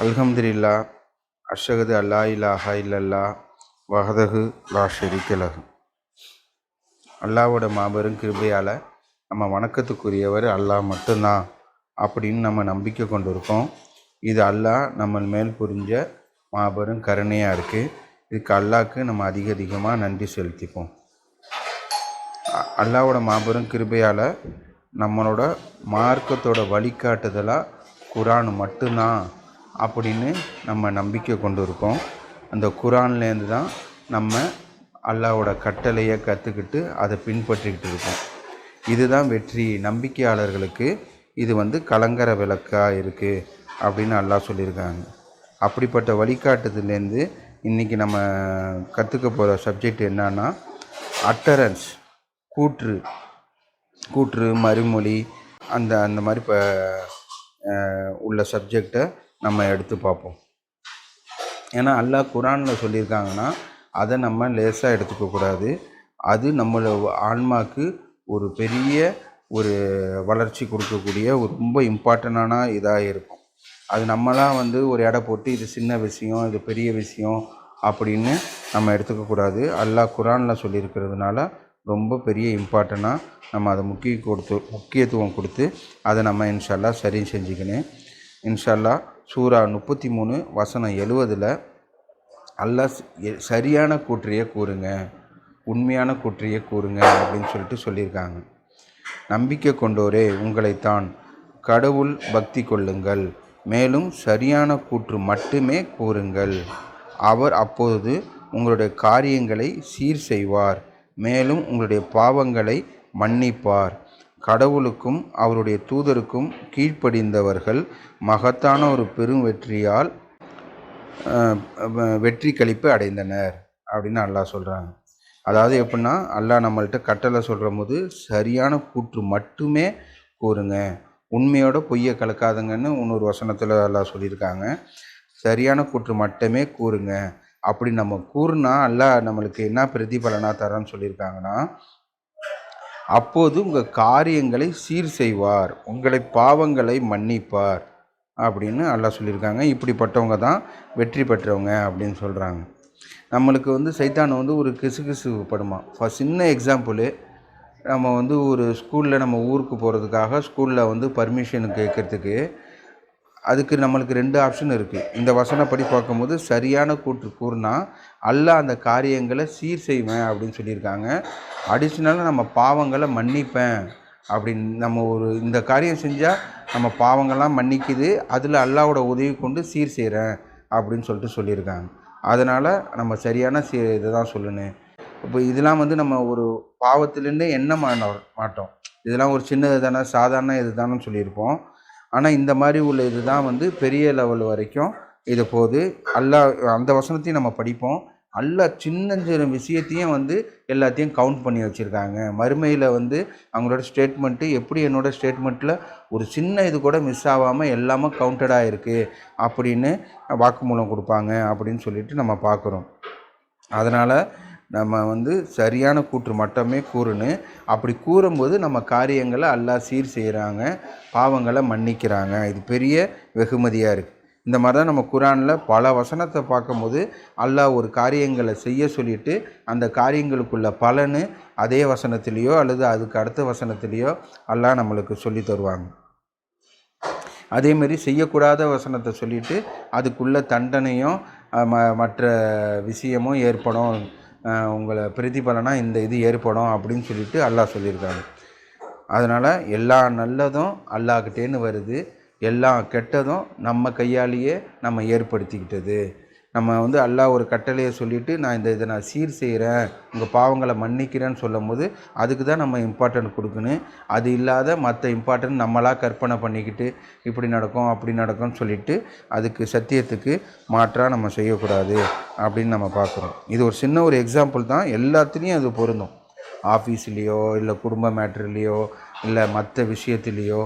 அல்ஹம்துலில்லா அஷ்ஹது அல்லா இலாஹா இல்லல்லா வஹ்தஹு லா ஷரீக்க லஹு. அல்லாவோட மாபெரும் கிருபையால் நம்ம வணக்கத்துக்குரியவர் அல்லாஹ் மட்டும்தான் அப்படின்னு நம்ம நம்பிக்கை கொண்டு இருக்கோம். இது அல்லாஹ் நம்ம மேல் புரிஞ்ச மாபெரும் கருணையாக இருக்குது. இதுக்கு அல்லாஹ்க்கு நம்ம அதிகமாக நன்றி செலுத்திப்போம். அல்லாவோட மாபெரும் கிருபையால் நம்மளோட மார்க்கத்தோட வழிகாட்டுதலாக குரான் மட்டும்தான் அப்படின்னு நம்ம நம்பிக்கை கொண்டு இருக்கோம். அந்த குரான்லேருந்து தான் நம்ம அல்லாவோட கட்டளையை கற்றுக்கிட்டு அதை பின்பற்றிக்கிட்டு இருக்கோம். இதுதான் வெற்றி. நம்பிக்கையாளர்களுக்கு இது கலங்கர விளக்காக இருக்குது அப்படின்னு அல்லாஹ் சொல்லியிருக்காங்க. அப்படிப்பட்ட வழிகாட்டுதலேருந்து இன்றைக்கி நம்ம கற்றுக்க போகிற சப்ஜெக்ட் என்னன்னா அட்டரன்ஸ், கூற்று மறுமொழி, அந்த மாதிரி உள்ள சப்ஜெக்டை நம்ம எடுத்து பார்ப்போம். ஏன்னா அல்லாஹ் குரானில் சொல்லியிருக்காங்கன்னா அதை நம்ம லேசாக எடுத்துக்கக்கூடாது. அது நம்மளை ஆன்மாக்கு ஒரு பெரிய வளர்ச்சி கொடுக்கக்கூடிய ரொம்ப இம்பார்ட்டண்டான இதாக இருக்கும். அது நம்மளாம் ஒரு எடை போட்டு இது சின்ன விஷயம், இது பெரிய விஷயம் அப்படின்னு நம்ம எடுத்துக்கக்கூடாது. அல்லாஹ் குரானில் சொல்லியிருக்கிறதுனால ரொம்ப பெரிய இம்பார்ட்டண்ட்டாக நம்ம அதை முக்கியத்துவம் கொடுத்து அதை நம்ம இன்ஷா அல்லாஹ் சரி செஞ்சுக்கணும். இன்ஷா அல்லாஹ் சூரா 33 வசனம் 70 அல்லாஹ் சரியான கூற்றையே கூறுங்க, உண்மையான கூற்றையே கூறுங்க அப்படின்னு சொல்லியிருக்காங்க. நம்பிக்கை கொண்டோரே உங்களைத்தான் கடவுள் பக்தி கொள்ளுங்கள், மேலும் சரியான கூற்று மட்டுமே கூறுங்கள். அவர் அப்போது உங்களுடைய காரியங்களை சீர் செய்வார், மேலும் உங்களுடைய பாவங்களை மன்னிப்பார். கடவுளுக்கும் அவருடைய தூதருக்கும் கீழ்ப்படிந்தவர்கள் மகத்தான ஒரு பெரும் வெற்றியால் வெற்றி களிப்பு அடைந்தனர் அப்படின்னு அல்லாஹ் சொல்கிறாங்க. அதாவது எப்படின்னா, அல்லாஹ் நம்மள்கிட்ட கட்டளை சொல்கிற போது சரியான கூற்று மட்டுமே கூறுங்க, உண்மையோட பொய்யை கலக்காதுங்கன்னு இன்னொரு வசனத்தில் அல்லாஹ் சொல்லியிருக்காங்க. சரியான கூற்று மட்டுமே கூறுங்க. அப்படி நம்ம கூறுனா அல்லாஹ் நம்மளுக்கு என்ன பிரதிபலனாக தரான்னு சொல்லியிருக்காங்கன்னா, அப்போது உங்கள் காரியங்களை சீர் செய்வார், உங்களை பாவங்களை மன்னிப்பார் அப்படின்னு அல்லாஹ் சொல்லியிருக்காங்க. இப்படிப்பட்டவங்க தான் வெற்றி பெற்றவங்க அப்படின்னு சொல்கிறாங்க. நம்மளுக்கு சைத்தான் ஒரு கிசு படுமா. சின்ன எக்ஸாம்பிள், நம்ம ஒரு ஸ்கூலில் நம்ம ஊருக்கு போகிறதுக்காக ஸ்கூலில் பர்மிஷன் கேட்குறதுக்கு அதுக்கு நம்மளுக்கு 2 ஆப்ஷன் இருக்குது. இந்த வசனப்படி பார்க்கும்போது சரியான கூற்று கூறுனா அல்லாஹ் அந்த காரியங்களை சீர் செய்வேன் அப்படின்னு சொல்லியிருக்காங்க. அடிஷ்னலாக நம்ம பாவங்களை மன்னிப்பேன் அப்படின்னு நம்ம இந்த காரியம் செஞ்சால் நம்ம பாவங்கள்லாம் மன்னிக்குது, அதில் அல்லாவோட உதவி கொண்டு சீர் செய்கிறேன் அப்படின்னு சொல்லியிருக்காங்க. அதனால் நம்ம சரியான இதை தான் சொல்லணும். இப்போ இதெல்லாம் நம்ம பாவத்திலேருந்தே எண்ண மாட்டோம். இதெல்லாம் ஒரு சின்னது தானே, சாதாரண இது தானே சொல்லியிருப்போம். ஆனால் இந்த மாதிரி உள்ள இது தான் பெரிய லெவல் வரைக்கும் இது போகுது. அல்லாஹ் அந்த வசனத்தையும் நம்ம படிப்போம். அல்லாஹ் சின்ன விஷயத்தையும் எல்லாத்தையும் கவுண்ட் பண்ணி வச்சுருக்காங்க. மறுமையில் அவங்களோட ஸ்டேட்மெண்ட்டு எப்படி என்னோடய ஸ்டேட்மெண்ட்டில் ஒரு சின்ன இது கூட மிஸ் ஆகாமல் எல்லாமே கவுண்டடாக இருக்குது அப்படின்னு வாக்குமூலம் கொடுப்பாங்க அப்படின்னு சொல்லிட்டு நம்ம பார்க்குறோம். அதனால் நம்ம சரியான கூற்று மட்டுமே கூறணும். அப்படி கூறும்போது நம்ம காரியங்களை அல்லாஹ் சீர் செய்கிறாங்க, பாவங்களை மன்னிக்கிறாங்க. இது பெரிய வெகுமதியாக இருக்குது. இந்த மாதிரி தான் நம்ம குரானில் பல வசனத்தை பார்க்கும்போது அல்லாஹ் ஒரு காரியங்களை செய்ய சொல்லிவிட்டு அந்த காரியங்களுக்குள்ள பலனு அதே வசனத்திலேயோ அல்லது அதுக்கு அடுத்த வசனத்திலேயோ அல்லாஹ் நம்மளுக்கு சொல்லி தருவாங்க. அதேமாரி செய்யக்கூடாத வசனத்தை சொல்லிவிட்டு அதுக்குள்ள தண்டனையும் மற்ற விஷயமும் ஏற்படும், உங்களை பிரதிபலனாக இந்த இது ஏற்படும் அப்படின்னு சொல்லிட்டு அல்லாஹ் சொல்லியிருக்காங்க. அதனால் எல்லா நல்லதும் அல்லாஹ்கிட்டேன்னு வருது, எல்லா கெட்டதும் நம்ம கையாலேயே நம்ம ஏற்படுத்திக்கிட்டது. நம்ம அல்லாஹ் ஒரு கட்டளையை சொல்லிவிட்டு நான் இதை நான் சீர் செய்கிறேன், உங்கள் பாவங்களை மன்னிக்கிறேன்னு சொல்லும் போது அதுக்கு தான் நம்ம இம்பார்ட்டன்ட் கொடுக்கணும். அது இல்லாத மற்ற இம்பார்ட்டன்ட் நம்மளாக கற்பனை பண்ணிக்கிட்டு இப்படி நடக்கும் அப்படி நடக்கும்னு சொல்லிவிட்டு அதுக்கு சத்தியத்துக்கு மாற்றாக நம்ம செய்யக்கூடாது அப்படின்னு நம்ம பார்க்குறோம். இது ஒரு சின்ன எக்ஸாம்பிள் தான், எல்லாத்துலேயும் அது பொருந்தும். ஆஃபீஸ்லேயோ இல்லை குடும்ப மேட்ருலேயோ இல்லை மற்ற விஷயத்துலேயோ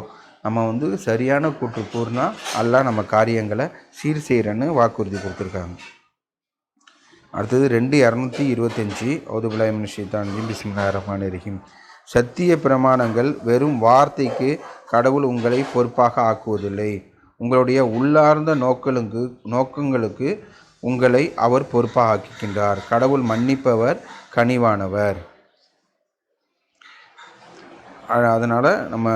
நம்ம சரியான கூற்று கூறுனா அல்லாஹ் நம்ம காரியங்களை சீர் செய்கிறேன்னு வாக்குறுதி கொடுத்துருக்காங்க. அடுத்தது 2:225 ஔதுபில்லாஹி மினஷ் ஷைத்தானிர் ரஜீம் பிஸ்மில்லாஹிர் ரஹ்மானிர் ரஹீம். சத்திய பிரமாணங்கள் வெறும் வார்த்தைக்கு கடவுள் உங்களை பொறுப்பாக ஆக்குவதில்லை, உங்களுடைய உள்ளார்ந்த நோக்கங்களுக்கு உங்களை அவர் பொறுப்பாக ஆக்கிக்கின்றார். கடவுள் மன்னிப்பவர், கனிவானவர். அதனால் நம்ம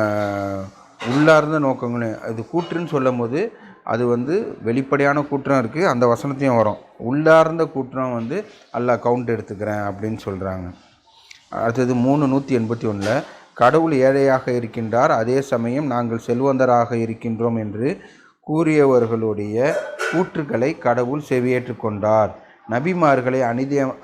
உள்ளார்ந்த நோக்கங்கள் அது கூற்றுன்னு சொல்லும் போது அது வெளிப்படையான கூற்றம் இருக்குது, அந்த வசனத்தையும் வரும். உள்ளார்ந்த கூற்றம் அல்லாஹ் கவுண்ட் எடுத்துக்கிறேன் அப்படின்னு சொல்கிறாங்க. அடுத்தது 3:181 கடவுள் ஏழையாக இருக்கின்றார், அதே சமயம் நாங்கள் செல்வந்தராக இருக்கின்றோம் என்று கூறியவர்களுடைய கூற்றுக்களை கடவுள் செவியேற்று கொண்டார். நபிமார்களை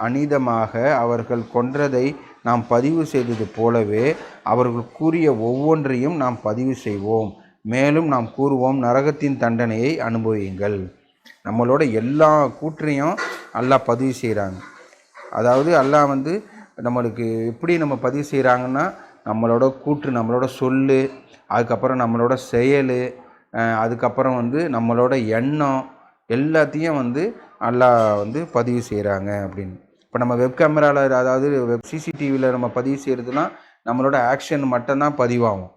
அநீதமாக அவர்கள் கொன்றதை நாம் பதிவு செய்தது போலவே அவர்கள் கூறிய ஒவ்வொன்றையும் நாம் பதிவு செய்வோம். மேலும் நாம் கூறுவோம், நரகத்தின் தண்டனையை அனுபவியுங்கள். நம்மளோட எல்லா கூற்றையும் அல்லாஹ் பதிவு செய்கிறாங்க. அதாவது அல்லாஹ் நம்மளுக்கு எப்படி நம்ம பதிவு செய்கிறாங்கன்னா, நம்மளோட கூற்று, நம்மளோட சொல், அதுக்கப்புறம் நம்மளோட செயல், அதுக்கப்புறம் நம்மளோட எண்ணம் எல்லாத்தையும் அல்லாஹ் பதிவு செய்கிறாங்க அப்படின்னு. இப்போ நம்ம வெப் கேமராவில், அதாவது சிசிடிவியில் நம்ம பதிவு செய்கிறதுனா நம்மளோட ஆக்ஷன் மட்டும்தான் பதிவாகும்.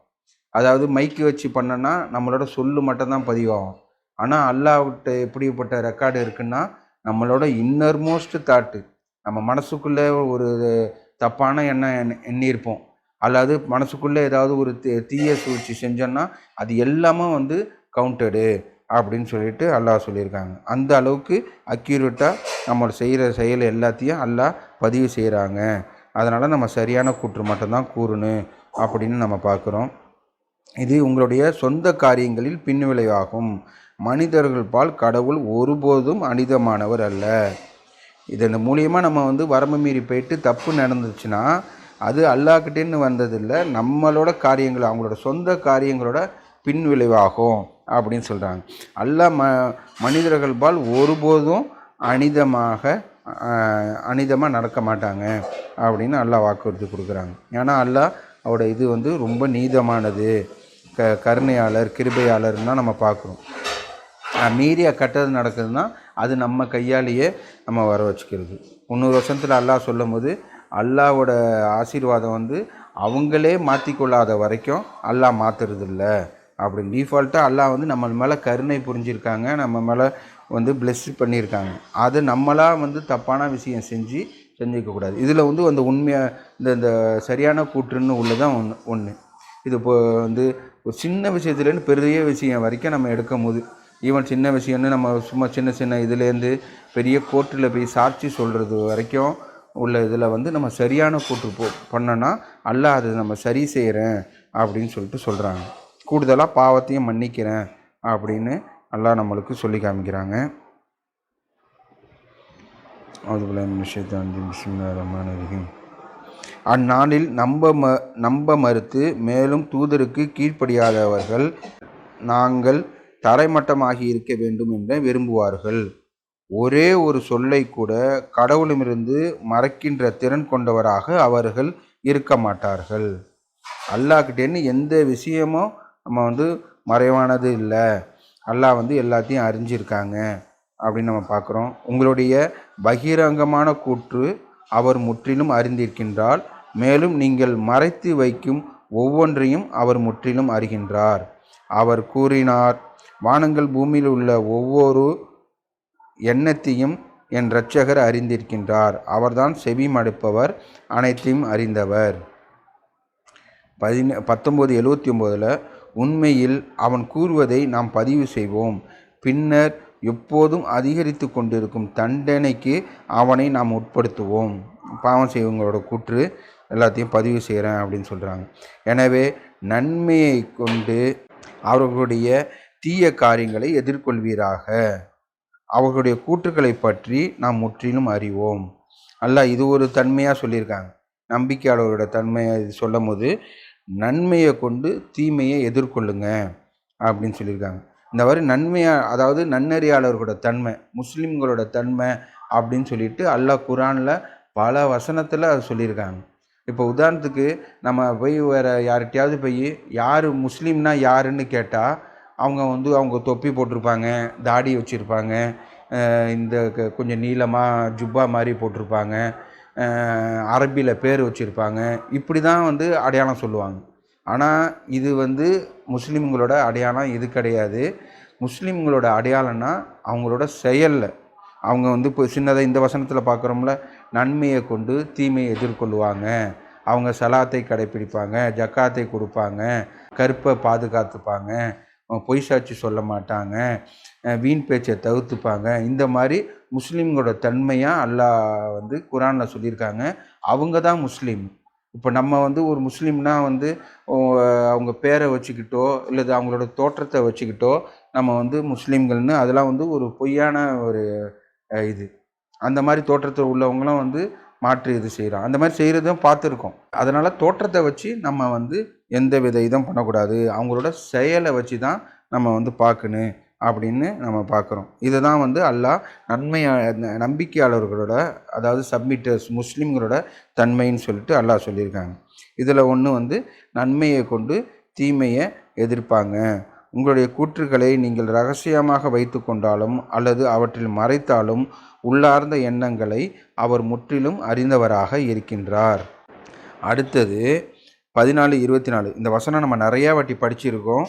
அதாவது மைக்கு வச்சு பண்ணோன்னா நம்மளோட சொல்லு மட்டும்தான் பதிவாகும். ஆனால் அல்லாஹ்கிட்ட எப்படிப்பட்ட ரெக்கார்டு இருக்குன்னா, நம்மளோட இன்னர்மோஸ்ட் தாட்டு, நம்ம மனசுக்குள்ளே ஒரு தப்பான எண்ணம் எண்ணியிருப்போம், அல்லது மனசுக்குள்ளே ஏதாவது ஒரு தீய சூழ்ச்சி செஞ்சோன்னா அது எல்லாமே கவுண்டடு அப்படின்னு சொல்லிட்டு அல்லாஹ் சொல்லியிருக்காங்க. அந்த அளவுக்கு அக்யூரேட்டாக நம்ம செய்கிற செயல் எல்லாத்தையும் அல்லாஹ் பதிவு செய்கிறாங்க. அதனால் நம்ம சரியான கூற்று மட்டும்தான் கூறணும் அப்படின்னு நம்ம பார்க்குறோம். இது உங்களுடைய சொந்த காரியங்களில் பின்விளைவாகும். மனிதர்கள் பால் கடவுள் ஒருபோதும் அநீதமானவர் அல்ல. இதன் மூலியமாக நம்ம வரம்பு மீறி போயிட்டு தப்பு நடந்துச்சுன்னா அது அல்லாஹ்கிட்டேன்னு வந்ததில்லை, நம்மளோட காரியங்கள், அவங்களோட சொந்த காரியங்களோட பின்விளைவாகும் அப்படின்னு சொல்கிறாங்க. அல்லாஹ் மனிதர்கள் பால் ஒருபோதும் அநீதமாக நடக்க மாட்டாங்க அப்படின்னு அல்லாஹ் வாக்குறுதி கொடுக்குறாங்க. ஏன்னா அல்லாஹ் அவரோட இது ரொம்ப நீதமானது, கருணையாளர், கிருபையாளர்னு தான் நம்ம பார்க்குறோம். மீறிய கட்டது நடக்குதுன்னா அது நம்ம கையாலேயே நம்ம வர வச்சுக்கிறது. 300 வருஷத்தில் அல்லாஹ் சொல்லும் போது அல்லாஹோட ஆசீர்வாதம் அவங்களே மாற்றிக்கொள்ளாத வரைக்கும் அல்லாஹ் மாற்றுறதில்ல அப்படின்னு. டிஃபால்ட்டாக அல்லாஹ் நம்ம மேலே கருணை புரிஞ்சிருக்காங்க, நம்ம மேலே பிளெஸ் பண்ணியிருக்காங்க. அது நம்மளாக தப்பான விஷயம் செஞ்சுக்கக்கூடாது. இதில் அந்த உண்மையாக இந்த சரியான கூற்றுன்னு உள்ளதான் ஒன்று. இது இப்போ ஒரு சின்ன விஷயத்துலேருந்து பெரிய விஷயம் வரைக்கும் நம்ம எடுக்கும் போது, ஈவன் சின்ன விஷயம்னு நம்ம சும்மா சின்ன இதுலேருந்து பெரிய கோர்ட்டில் போய் சாட்சி சொல்கிறது வரைக்கும் உள்ள இதில் நம்ம சரியான கூற்று பண்ணோன்னா அல்லாஹ் அது நம்ம சரி செய்கிறேன் அப்படின்னு சொல்லிட்டு சொல்கிறாங்க. கூடுதலாக பாவத்தையும் மன்னிக்கிறேன் அப்படின்னு அல்லாஹ் நம்மளுக்கு சொல்லி காமிக்கிறாங்க. அந்நாளில் நம்ப மறுத்து மேலும் தூதருக்கு கீழ்ப்படியாதவர்கள் நாங்கள் தரைமட்டமாகி இருக்க வேண்டும் என்று விரும்புவார்கள். ஒரே ஒரு சொல்லை கூட கடவுளிடமிருந்து மறைக்கின்ற திறன் கொண்டவராக அவர்கள் இருக்க மாட்டார்கள். அல்லாஹ்கிட்டேன்னு எந்த விஷயமும் நம்ம மறைவானது இல்லை, அல்லாஹ் எல்லாத்தையும் அறிஞ்சிருக்காங்க அப்படின்னு நம்ம பார்க்குறோம். உங்களுடைய பகிரங்கமான கூற்று அவர் முற்றிலும் அறிந்திருக்கின்றார், மேலும் நீங்கள் மறைத்து வைக்கும் ஒவ்வொன்றையும் அவர் முற்றிலும் அறிகின்றார். அவர் கூறினார், வானங்கள் பூமியில் உள்ள ஒவ்வொரு எண்ணத்தையும் என் இரட்சகர் அறிந்திருக்கின்றார், அவர்தான் செவி மடுப்பவர், அனைத்தையும் அறிந்தவர். 1979 உண்மையில் அவன் கூறுவதை நாம் பதிவு செய்வோம், பின்னர் எப்போதும் அதிகரித்து கொண்டிருக்கும் தண்டனைக்கு அவனை நாம் உட்படுத்துவோம். பாவம் செய்வங்களோட கூற்று எல்லாத்தையும் பதிவு செய்கிறேன் அப்படின்னு சொல்கிறாங்க. எனவே நன்மையை கொண்டு அவர்களுடைய தீய காரியங்களை எதிர்கொள்வீராக, அவர்களுடைய கூற்றுக்களை பற்றி நாம் முற்றிலும் அறிவோம். அல்லாஹ் இது ஒரு தன்மையாக சொல்லியிருக்காங்க. நம்பிக்கையாளர்களோட தன்மையை சொல்லும் போது நன்மையை கொண்டு தீமையை எதிர்கொள்ளுங்க அப்படின்னு சொல்லியிருக்காங்க. இந்த மாதிரி நன்மையாக, அதாவது நன்னறியாளர்களோட தன்மை, முஸ்லீம்களோட தன்மை அப்படின்னு சொல்லிட்டு அல்லாஹ் குரானில் பல வசனத்தில் அது சொல்லியிருக்காங்க. இப்போ உதாரணத்துக்கு நம்ம போய் வேறு யார்கிட்டையாவது போய் யார் முஸ்லீம்னா யாருன்னு கேட்டால் அவங்க அவங்க தொப்பி போட்டிருப்பாங்க, தாடி வச்சுருப்பாங்க, இந்த கொஞ்சம் நீளமாக ஜுப்பா மாதிரி போட்டிருப்பாங்க, அரபியில் பேர் வச்சுருப்பாங்க, இப்படி தான் அடையாளம் சொல்லுவாங்க. ஆனால் இது முஸ்லீம்களோட அடையாளம் இது கிடையாது. முஸ்லீம்களோட அடையாளம்னா அவங்களோட செயலில். அவங்க வந்து இப்போ சின்னதாக இந்த வசனத்தில் பார்க்குறோம்ல, நன்மையை கொண்டு தீமையை எதிர்கொள்வாங்க, அவங்க சலாத்தை கடைப்பிடிப்பாங்க, ஜக்காத்தை கொடுப்பாங்க, கற்பை பாதுகாத்துப்பாங்க, பொய் சாட்சி சொல்ல மாட்டாங்க, வீண் பேச்சை தவிர்த்துப்பாங்க. இந்த மாதிரி முஸ்லீம்களோட தன்மையாக அல்லாஹ் வந்து குரானில் சொல்லியிருக்காங்க. அவங்க தான் முஸ்லீம். இப்போ நம்ம வந்து ஒரு முஸ்லீம்னா வந்து அவங்க பேரை வச்சுக்கிட்டோ இல்லது அவங்களோட தோற்றத்தை வச்சுக்கிட்டோ நம்ம வந்து முஸ்லீம்கள்னு அதெல்லாம் வந்து ஒரு பொய்யான ஒரு இது. அந்த மாதிரி தோற்றத்தில் உள்ளவங்களும் வந்து மாற்று இது செய்கிறோம். அந்த மாதிரி செய்கிறதும் பார்த்துருக்கோம். அதனால் தோற்றத்தை வச்சு நம்ம வந்து எந்த வித இதுவும் பண்ணக்கூடாது. அவங்களோட செயலை வச்சு தான் நம்ம வந்து பார்க்கணும் அப்படின்னு நம்ம பார்க்குறோம். இதை தான் வந்து அல்லாஹ் நம்பிக்கையாளர்களோட, அதாவது சப்மிட்டர்ஸ் முஸ்லீம்களோட தன்மைன்னு சொல்லிட்டு அல்லாஹ் சொல்லியிருக்காங்க. இதில் ஒன்று வந்து நன்மையை கொண்டு தீமையை எதிர்ப்பாங்க. உங்களுடைய கூற்றுக்களை நீங்கள் ரகசியமாக வைத்து கொண்டாலும் அல்லது அவற்றில் மறைத்தாலும் உள்ளார்ந்த எண்ணங்களை அவர் முற்றிலும் அறிந்தவராக இருக்கின்றார். அடுத்தது 14:24. இந்த வசனம் நம்ம நிறையா வாட்டி படிச்சிருக்கோம்.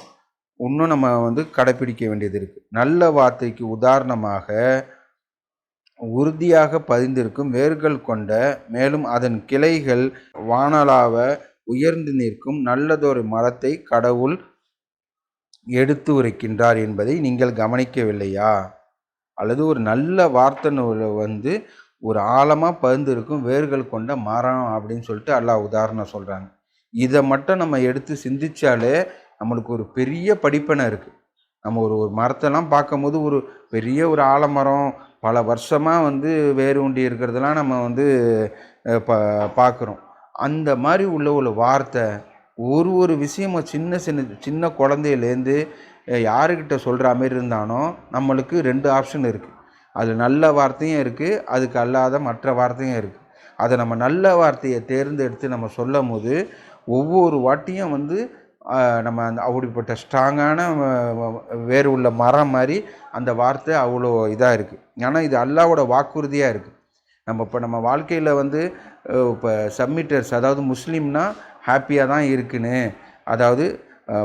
இன்னும் நம்ம வந்து கடைப்பிடிக்க வேண்டியது இருக்குது. நல்ல வார்த்தைக்கு உதாரணமாக உறுதியாக பதிந்திருக்கும் வேர்கள் கொண்ட, மேலும் அதன் கிளைகள் வானளாவ உயர்ந்து நிற்கும் நல்லதொரு மரத்தை கடவுள் எடுத்து உரைக்கின்றார் என்பதை நீங்கள் கவனிக்கவில்லையா? அல்லது ஒரு நல்ல வார்த்தை வந்து ஒரு ஆழமாக பதிந்திருக்கும் வேர்கள் கொண்ட மரம் அப்படின்னு சொல்லிட்டு அல்லாஹ் உதாரணம் சொல்கிறாங்க. இதை மட்டும் நம்ம எடுத்து சிந்திச்சாலே நம்மளுக்கு ஒரு பெரிய படிப்பனை இருக்குது. நம்ம ஒரு மரத்தெல்லாம் பார்க்கும்போது ஒரு பெரிய ஒரு ஆலமரம் பல வருஷமாக வந்து வேறு ஊண்டி இருக்கிறதெல்லாம் நம்ம வந்து பார்க்குறோம். அந்த மாதிரி உள்ள ஒரு வார்த்தை ஒரு விஷயமும் சின்ன குழந்தையிலேருந்து யாருக்கிட்ட சொல்கிற மாதிரி இருந்தானோ நம்மளுக்கு 2 ஆப்ஷன் இருக்குது. அது நல்ல வார்த்தையும் இருக்குது, அதுக்கு அல்லாத மற்ற வார்த்தையும் இருக்குது. அதை நம்ம நல்ல வார்த்தையை தேர்ந்தெடுத்து நம்ம சொல்லும் போது ஒவ்வொரு வாட்டியும் வந்து நம்ம அந்த அப்படிப்பட்ட ஸ்ட்ராங்கான வேறு உள்ள மரம் மாதிரி அந்த வார்த்தை அவ்வளோ இதாக இருக்குது. ஏன்னா இது அல்லாவோட வாக்குறுதியாக இருக்குது. நம்ம வாழ்க்கையில் வந்து இப்போ சப்மிட்டர்ஸ், அதாவது முஸ்லீம்னா ஹாப்பியாக தான் இருக்குன்னு, அதாவது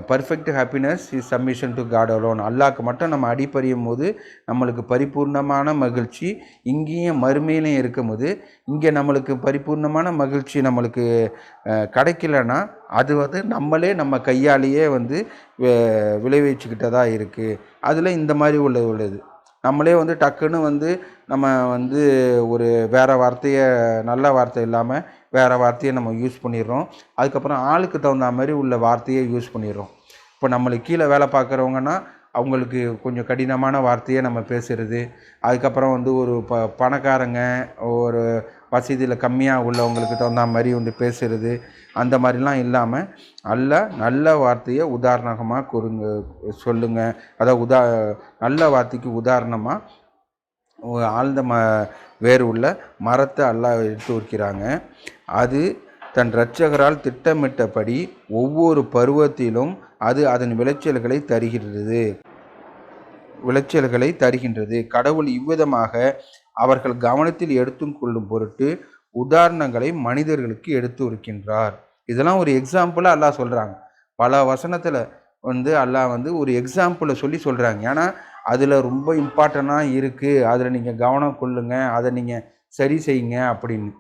perfect happiness is submission to God alone. அல்லாஹ்க்கு மட்டும் நம்ம அடிபணியும் போது நம்மளுக்கு பரிபூர்ணமான மகிழ்ச்சி இங்கேயும் மறுமையிலையும் இருக்கும் போது, இங்கே நம்மளுக்கு பரிபூர்ணமான மகிழ்ச்சி நம்மளுக்கு கிடைக்கலன்னா அது வந்து நம்மளே நம்ம கையாலேயே வந்து விளைவிச்சுக்கிட்டதாக இருக்குது. அதில் இந்த மாதிரி உள்ளது நம்மளே வந்து டக்குன்னு வந்து நம்ம வந்து ஒரு வேறு வார்த்தையை, நல்ல வார்த்தை இல்லாமல் வேறு வார்த்தையை நம்ம யூஸ் பண்ணிடுறோம். அதுக்கப்புறம் ஆளுக்கு தகுந்த மாதிரி உள்ள வார்த்தையை யூஸ் பண்ணிடுறோம். இப்போ நம்மளுக்கு கீழே வேலை பார்க்குறவங்கன்னா அவங்களுக்கு கொஞ்சம் கடினமான வார்த்தையை நம்ம பேசுகிறது. அதுக்கப்புறம் வந்து ஒரு பணக்காரங்க ஒரு வசதியில் கம்மியாக உள்ளவங்களுக்கு தகுந்த மாதிரி வந்து பேசுகிறது. அந்த மாதிரிலாம் இல்லாமல் நல்ல வார்த்தையை உதாரணமாக சொல்லுங்கள். அதாவது நல்ல வார்த்தைக்கு உதாரணமாக ஆழ்ந்த வேறு உள்ள மரத்தை அல்லாஹ் எடுத்து வைக்கிறாங்க. அது தன் இரட்சகரால் திட்டமிட்டபடி ஒவ்வொரு பருவத்திலும் அது அதன் விளைச்சல்களை தருகின்றது. கடவுள் இவ்விதமாக அவர்கள் கவனத்தில் எடுத்து கொள்ளும் பொருட்டு உதாரணங்களை மனிதர்களுக்கு எடுத்து இருக்கின்றார். இதெல்லாம் ஒரு எக்ஸாம்பிளாக அல்லாஹ் சொல்கிறாங்க. பல வசனத்தில் வந்து அல்லாஹ் வந்து ஒரு எக்ஸாம்பிளை சொல்கிறாங்க. ஏன்னா அதில் ரொம்ப இம்பார்ட்டண்ட்டாக இருக்குது, அதில் நீங்கள் கவனம் கொள்ளுங்க, அதை நீங்கள் சரி செய்யுங்க அப்படின்னு.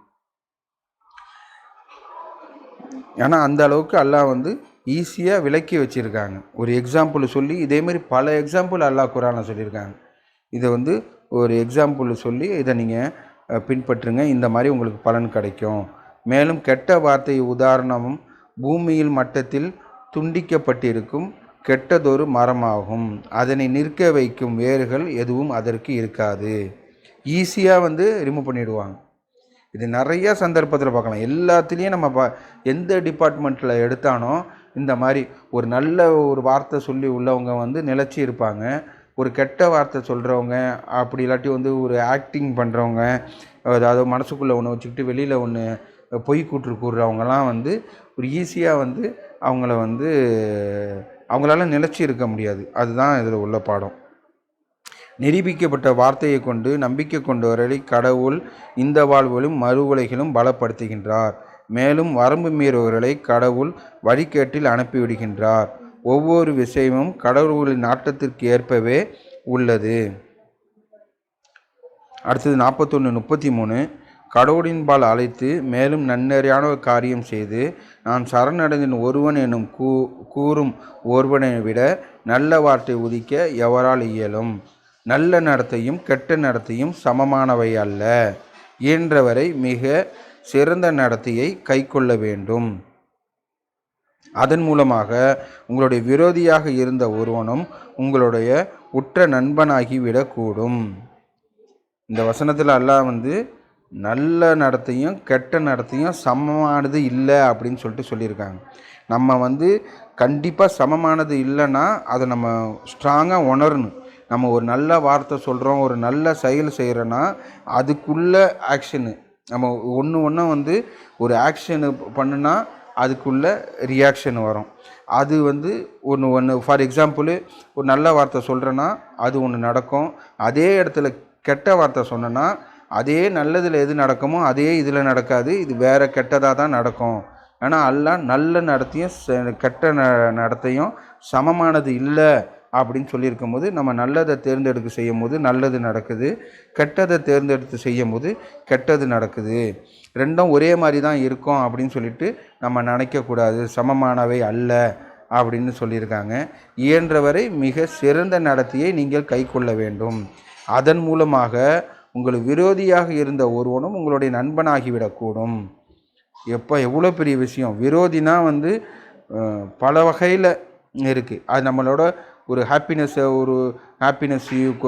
ஏன்னா அந்த அளவுக்கு அல்லாஹ் வந்து ஈஸியாக விளக்கி வச்சுருக்காங்க. ஒரு எக்ஸாம்பிள் சொல்லி இதேமாரி பல எக்ஸாம்பிள் அல்லாஹ் குரானில் சொல்லியிருக்காங்க. இதை வந்து ஒரு எக்ஸாம்பிள் சொல்லி இதை நீங்கள் பின்பற்றுங்க, இந்த மாதிரி உங்களுக்கு பலன் கிடைக்கும். மேலும் கெட்ட வார்த்தை உதாரணமும் பூமியில் மட்டத்தில் துண்டிக்கப்பட்டிருக்கும் கெட்டதொரு மரமாகும். அதனை நிற்க வைக்கும் வேர்கள் எதுவும் அதற்கு இருக்காது. ஈஸியாக வந்து ரிமூவ் பண்ணிவிடுவாங்க. இது நிறைய சந்தர்ப்பத்தில் பார்க்கலாம். எல்லாத்துலேயும் நம்ம எந்த டிபார்ட்மெண்ட்டில் எடுத்தானோ இந்த மாதிரி ஒரு நல்ல ஒரு வார்த்தை சொல்லி உள்ளவங்க வந்து நிலச்சி இருப்பாங்க. ஒரு கெட்ட வார்த்தை சொல்கிறவங்க, அப்படி இல்லாட்டி வந்து ஒரு ஆக்டிங் பண்ணுறவங்க, அதாவது மனசுக்குள்ளே ஒன்று வச்சுக்கிட்டு வெளியில் ஒன்று பொய் கூட்டுறவங்கலாம் வந்து ஒரு ஈஸியாக வந்து அவங்களால நிலச்சி இருக்க முடியாது. அதுதான் இதில் உள்ள பாடம். நிரூபிக்கப்பட்ட வார்த்தையை கொண்டு நம்பிக்கை கொண்டவர்களை கடவுள் இந்த வாழ்விலும் மறு உலகிலும் பலப்படுத்துகின்றார். மேலும் வரம்பு மீறுவர்களை கடவுள் வழிகேட்டில் அனுப்பிவிடுகின்றார். ஒவ்வொரு விஷயமும் கடவுளின் நாட்டத்திற்கு ஏற்பவே உள்ளது. அடுத்தது 41:33. கடவுளின்பால் அழைத்து மேலும் நன்னெறியான காரியம் செய்து நான் சரணடைந்தேன் ஒருவன் எனும் கூறும் ஒருவனை விட நல்ல வார்த்தை உதிக்க எவரால் இயலும். நல்ல நடத்தையும் கெட்ட நடத்தையும் சமமானவை அல்ல. இயன்றவரை மிக சிறந்த நடத்தையை கைக்கொள்ள வேண்டும். அதன் மூலமாக உங்களுடைய விரோதியாக இருந்த ஒருவனும் உங்களுடைய உற்ற நண்பனாகிவிடக்கூடும். இந்த வசனத்தில் அல்லாஹ் நல்ல நடத்தையும் கெட்ட நடத்தையும் சமமானது இல்லை அப்படின்னு சொல்லியிருக்காங்க. நம்ம கண்டிப்பாக சமமானது இல்லைன்னா அதை நம்ம ஸ்ட்ராங்காக உணரணும். நம்ம ஒரு நல்ல வார்த்தை சொல்கிறோம், ஒரு நல்ல செயல் செய்கிறோன்னா அதுக்குள்ள ஆக்ஷனு நம்ம ஒன்று ஒரு ஆக்ஷனு பண்ணுனா அதுக்குள்ள ரியாக்ஷன் வரும். அது ஒன்று ஃபார் எக்ஸாம்பிள் ஒரு நல்ல வார்த்தை சொல்கிறேன்னா அது ஒன்று நடக்கும். அதே இடத்துல கெட்ட வார்த்தை சொன்னேன்னா அதே நல்லதில் எது நடக்குமோ அதே இதில் நடக்காது, இது வேறு கெட்டதாக தான் நடக்கும். ஆனால் அல்லாஹ் நல்ல நடத்தையும் கெட்ட நடத்தையும் சமமானது இல்லை அப்படின்னு சொல்லியிருக்கும் போது நம்ம நல்லதை தேர்ந்தெடுத்து செய்யும் போது நல்லது நடக்குது, கெட்டதை தேர்ந்தெடுத்து செய்யும் போது கெட்டது நடக்குது. ரெண்டும் ஒரே மாதிரி தான் இருக்கும் அப்படின்னு சொல்லிட்டு நம்ம நினைக்கக்கூடாது. சமமானவை அல்ல அப்படின்னு சொல்லியிருக்காங்க. இயன்றவரை மிக சிறந்த நடத்தையை நீங்கள் கை கொள்ள வேண்டும். அதன் மூலமாக உங்களுக்கு விரோதியாக இருந்த ஒருவனும் உங்களுடைய நண்பனாகிவிடக்கூடும். எவ்வளோ பெரிய விஷயம்! விரோதினா பல வகையில் இருக்குது. அது நம்மளோட ஒரு ஹாப்பினஸ்ஸையும்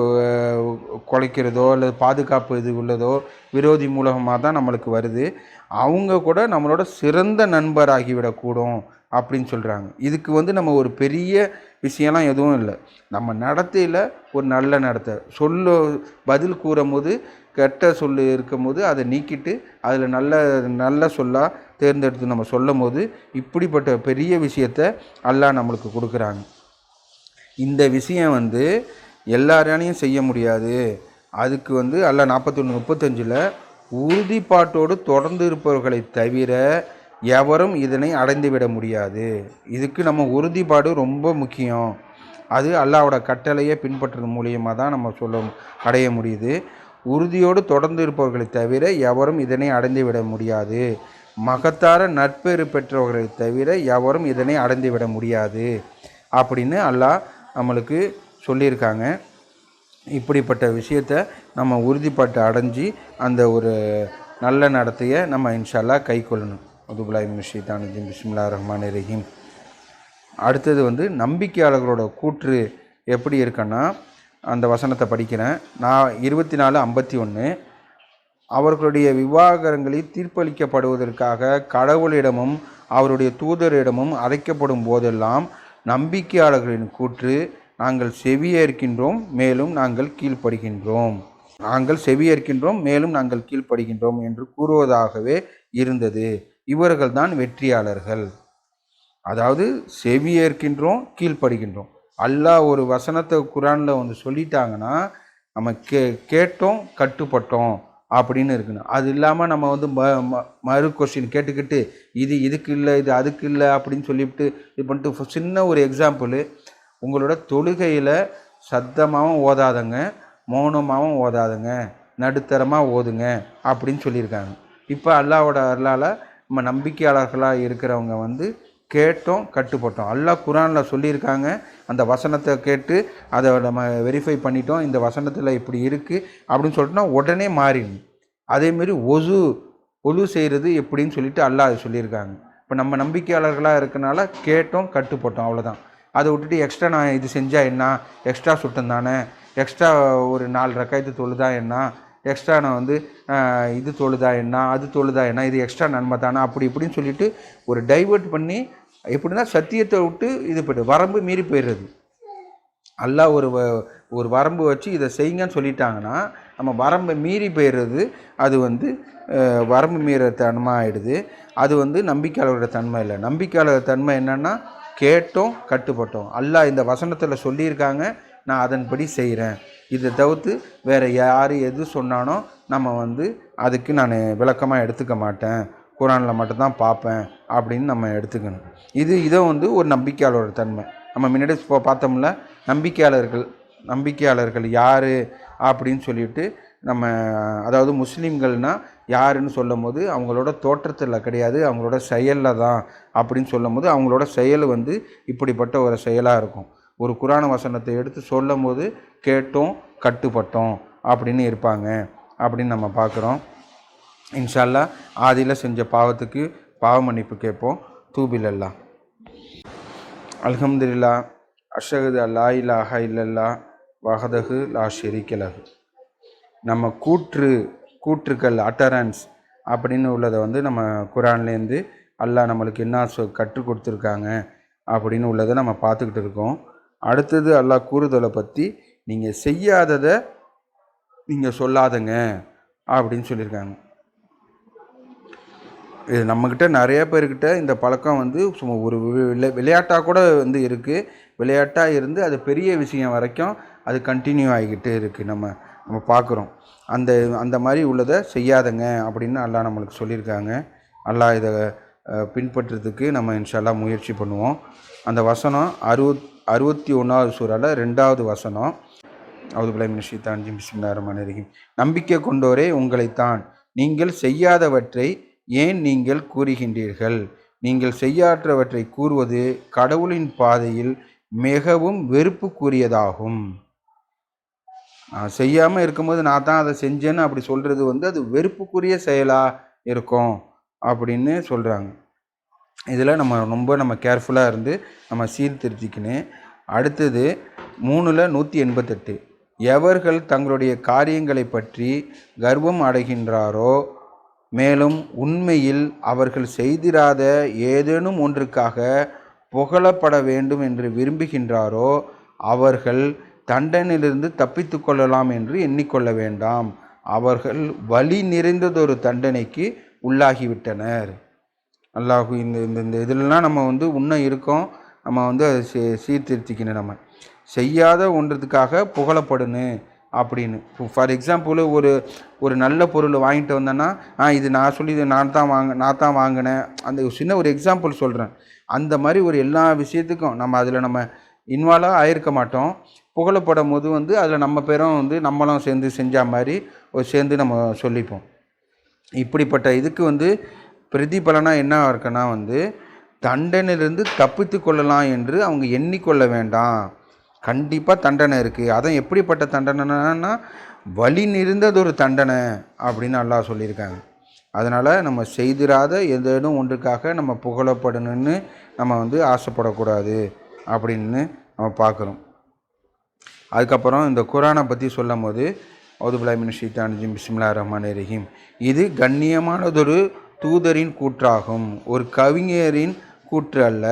குலைக்கிறதோ அல்லது பாதுகாப்பு இது உள்ளதோ விரோதி மூலமாக தான் நம்மளுக்கு வருது. அவங்க கூட நம்மளோட சிறந்த நண்பராகிவிடக்கூடும் அப்படின்னு சொல்கிறாங்க. இதுக்கு நம்ம ஒரு பெரிய விஷயம்லாம் எதுவும் இல்லை. நம்ம நடத்தையில் ஒரு நல்ல நடத்தை பதில் கூறும் போது கெட்ட சொல்லு இருக்கும் போது அதை நீக்கிட்டு அதில் நல்ல சொல்லாக தேர்ந்தெடுத்து நம்ம சொல்லும் போது இப்படிப்பட்ட பெரிய விஷயத்தை அல்லாஹ் நம்மளுக்கு கொடுக்குறாங்க. இந்த விஷயம் எல்லாராலையும் செய்ய முடியாது. அதுக்கு அல்லாஹ் 41:35 உறுதிப்பாட்டோடு தொடர்ந்து இருப்பவர்களை தவிர எவரும் இதனை அடைந்துவிட முடியாது. இதுக்கு நம்ம உறுதிப்பாடு ரொம்ப முக்கியம். அது அல்லாஹ்வோட கட்டளையை பின்பற்றுறது மூலியமாக தான் நம்ம அடைய முடியுது. உறுதியோடு தொடர்ந்து இருப்பவர்களை தவிர எவரும் இதனை அடைந்துவிட முடியாது. மகத்தார நற்பெறு பெற்றவர்களை தவிர எவரும் இதனை அடைந்துவிட முடியாது அப்படின்னு அல்லாஹ் நம்மளுக்கு சொல்லியிருக்காங்க. இப்படிப்பட்ட விஷயத்தை நம்ம உறுதிப்பாட்டை அடைஞ்சி அந்த ஒரு நல்ல நடத்தையை நம்ம இன்ஷா அல்லாஹ் கை கொள்ளணும். அதுபுல்லாஹி மினஷ் ஷைத்தானிர் ரஜீம். பிஸ்மில்லாஹிர் ரஹ்மானிர் ரஹீம். அடுத்தது நம்பிக்கையாளர்களோட கூற்று எப்படி இருக்குன்னா, அந்த வசனத்தை படிக்கிறேன். நான் 24:51 அவர்களுடைய விவாகரங்களில் தீர்ப்பளிக்கப்படுவதற்காக கடவுளிடமும் அவருடைய தூதரிடமும் அழைக்கப்படும் போதெல்லாம் நம்பிக்கையாளர்களின் கூற்று நாங்கள் செவியேற்கின்றோம் மேலும் நாங்கள் கீழ்ப்படுகின்றோம் என்று கூறுவதாகவே இருந்தது. இவர்கள்தான் வெற்றியாளர்கள். அதாவது செவியேற்கின்றோம், கீழ்ப்படுகின்றோம். அல்லாஹ் ஒரு வசனத்தை குரானில் சொல்லிட்டாங்கன்னா நம்ம கேட்டோம், கட்டுப்பட்டோம் அப்படின்னு இருக்கணும். அது இல்லாமல் நம்ம மறு கொஸ்டின் கேட்டுக்கிட்டு இதுக்கு இல்லை, இது அதுக்கு இல்லை அப்படின்னு சொல்லிவிட்டு இது பண்ணிட்டு சின்ன ஒரு எக்ஸாம்பிள், உங்களோட தொழுகையில் சத்தமாகவும் ஓதாதங்க, மௌனமாகவும் ஓதாதங்க, நடுத்தரமாக ஓதுங்க அப்படின்னு சொல்லியிருக்காங்க. இப்போ அல்லாஹ்வோட அருளால் நம்ம நம்பிக்கையாளர்களாக இருக்கிறவங்க கேட்டோம், கட்டுப்பட்டோம். அல்லாஹ் குரானில் சொல்லியிருக்காங்க. அந்த வசனத்தை கேட்டு அதை நம்ம வெரிஃபை பண்ணிட்டோம், இந்த வசனத்தில் இப்படி இருக்குது அப்படின்னு சொல்லிட்டுனா உடனே மாறிடணும். அதேமாரி ஒழு செய்கிறது எப்படின்னு சொல்லிட்டு அல்லாஹ் சொல்லியிருக்காங்க. இப்போ நம்ம நம்பிக்கையாளர்களாக இருக்கனால கேட்டோம், கட்டுப்பட்டோம், அவ்வளோதான். அதை விட்டுட்டு எக்ஸ்ட்ரா நான் இது செஞ்சால் என்ன, எக்ஸ்ட்ரா சுட்டம் தானே, எக்ஸ்ட்ரா ஒரு 4 ரக்காயத்து தொழுதா என்ன, எக்ஸ்ட்ரா நான் இது தொழுதா என்ன, அது தொழுதா என்ன, இது எக்ஸ்ட்ரா நன்மை தானே, அப்படி இப்படின்னு சொல்லிட்டு ஒரு டைவர்ட் பண்ணி எப்படின்னா சத்தியத்தை விட்டு இது போய்ட்டு வரம்பு மீறி போயிடுறது. அல்லாஹ் ஒரு வரம்பு வச்சு இதை செய்யுங்கன்னு சொல்லிட்டாங்கன்னா நம்ம வரம்பை மீறி போயிடுறது. அது வரம்பு மீற தன்மை ஆகிடுது. அது நம்பிக்கையாளரோட தன்மை இல்லை. நம்பிக்கையாளர் தன்மை என்னென்னா கேட்டோம், கட்டுப்பட்டோம். அல்லாஹ் இந்த வசனத்தில் சொல்லியிருக்காங்க, நான் அதன்படி செய்கிறேன். இதை தவிர்த்து வேறு யார் எது சொன்னானோ நம்ம அதுக்கு நான் விளக்கமாக எடுத்துக்க மாட்டேன், குரானில் மட்டும்தான் பார்ப்பேன் அப்படின்னு நம்ம எடுத்துக்கணும். இதை ஒரு நம்பிக்கையாளரோட தன்மை. நம்ம முன்னாடி பார்த்தோம்ல, நம்பிக்கையாளர்கள் யார் அப்படின்னு சொல்லிட்டு நம்ம, அதாவது முஸ்லீம்கள்னால் யாருன்னு சொல்லும் போது அவங்களோட தோற்றத்தில் கிடையாது, அவங்களோட செயலில் தான் அப்படின்னு சொல்லும் போது அவங்களோட செயல் வந்து இப்படிப்பட்ட ஒரு செயலாக இருக்கும். ஒரு குர்ஆன் வசனத்தை எடுத்து சொல்லும் போது கேட்டோம் கட்டுப்பட்டோம் அப்படின்னு இருப்பாங்க அப்படின்னு நம்ம பார்க்குறோம். இன்ஷா அல்லாஹ் ஆதியில் செஞ்ச பாவத்துக்கு பாவ மன்னிப்பு கேட்போம். தூபிலல்லாஹ். அல்ஹம்துலில்லாஹ். அஷ்ஹது அல்லா இலாஹ இல்லல்லாஹ் வஹ்தஹு லா ஷரீக லஹு. நம்ம கூற்றுக்கள் அட்டரன்ஸ் அப்படின்னு உள்ளதை வந்து நம்ம குர்ஆன்லேருந்து அல்லாஹ் நம்மளுக்கு என்ன கற்றுக் கொடுத்துருக்காங்க அப்படின்னு உள்ளதை நம்ம பார்த்துக்கிட்டு இருக்கோம். அடுத்தது அல்லாஹ் கூறுதலை பற்றி, நீங்கள் செய்யாததை நீங்கள் சொல்லாதங்க அப்படின்னு சொல்லியிருக்காங்க. இது நம்மக்கிட்ட நிறைய பேர்கிட்ட இந்த பழக்கம் வந்து சும்மா ஒரு விளையாட்டாக கூட வந்து இருக்குது. விளையாட்டாக இருந்து அது பெரிய விஷயம் வரைக்கும் அது கண்டினியூ ஆகிக்கிட்டு இருக்குது. நம்ம பார்க்குறோம். அந்த மாதிரி உள்ளதை செய்யாதங்க அப்படின்னு அல்லாஹ் நம்மளுக்கு சொல்லியிருக்காங்க. அல்லாஹ் இதை பின்பற்றுறதுக்கு நம்ம இன்ஷா அல்லாஹ் முயற்சி பண்ணுவோம். அந்த வசனம் 61வது சூறால 2வது வசனம். அவுது பில்லாஹி மினஷ் ஷைத்தானிர் ரஜீம். பிஸ்மில்லாஹிர் ரஹ்மானிர் ரஹீம். நம்பிக்கை கொண்டோரே, உங்களைத்தான் நீங்கள் செய்யாதவற்றை ஏன் நீங்கள் கூறுகின்றீர்கள்? நீங்கள் செய்யாற்றவற்றை கூறுவது கடவுளின் பாதையில் மிகவும் வெறுப்புக்குரியதாகும். செய்யாமல் இருக்கும்போது நான் தான் அதை செஞ்சேன்னு அப்படி சொல்கிறது வந்து அது வெறுப்புக்குரிய செயலாக இருக்கும் அப்படின்னு சொல்கிறாங்க. இதில் நம்ம கேர்ஃபுல்லாக இருந்து நம்ம சீர்திருத்திக்கணும். அடுத்தது 3:188. எவர்கள் தங்களுடைய காரியங்களை பற்றி கர்வம் அடைகின்றாரோ, மேலும் உண்மையில் அவர்கள் செய்திராத ஏதேனும் ஒன்றுக்காக புகழப்பட வேண்டும் என்று விரும்புகின்றாரோ, அவர்கள் தண்டனையிலிருந்து தப்பித்து கொள்ளலாம் என்று எண்ணிக்கொள்ள வேண்டாம். அவர்கள் வலி நிறைந்ததொரு தண்டனைக்கு உள்ளாகிவிட்டனர். அல்லாஹு இந்த இதிலெலாம் நம்ம வந்து உன்ன இருக்கோம். நம்ம வந்து அதை சீர்திருத்திக்கணும். நம்ம செய்யாத ஒன்றதுக்காக புகழப்படணும் அப்படின்னு. ஃபார் எக்ஸாம்பிள், ஒரு நல்ல பொருள் வாங்கிட்டு வந்தேன்னா, இது நான் தான் வாங்கினேன். அந்த சின்ன ஒரு எக்ஸாம்பிள் சொல்கிறேன். அந்த மாதிரி ஒரு எல்லா விஷயத்துக்கும் நம்ம இன்வால்வாக ஆகிருக்க மாட்டோம். புகழப்படும் போது வந்து அதில் நம்ம பேரும் வந்து நம்மளும் சேர்ந்து செஞ்ச மாதிரி சேர்ந்து நம்ம சொல்லிப்போம். இப்படிப்பட்ட இதுக்கு வந்து பிரதிபலனாக என்ன இருக்குன்னா வந்து தண்டனையிலிருந்து தப்பித்து கொள்ளலாம் என்று அவங்க எண்ணிக்கொள்ள வேண்டாம். கண்டிப்பாக தண்டனை இருக்குது. அதான் எப்படிப்பட்ட தண்டனைன்னா வலி நிறைந்ததொரு தண்டனை அப்படின்னு அல்லாஹ் சொல்லியிருக்காங்க. அதனால் நம்ம செய்திராத ஏதேனும் ஒன்றுக்காக நம்ம புகழப்படணும்னு நம்ம வந்து ஆசைப்படக்கூடாது அப்படின்னு நம்ம பார்க்குறோம். அதுக்கப்புறம் இந்த குர்ஆனை பற்றி சொல்லும் போது, அவுது பில்லாஹி மினஷ் ஷைத்தானிர் ரஜீம். பிஸ்மில்லாஹிர் ரஹ்மானிர் ரஹீம். இது கண்ணியமானதொரு தூதரின் கூற்றாகும், ஒரு கவிஞரின் கூற்று அல்ல.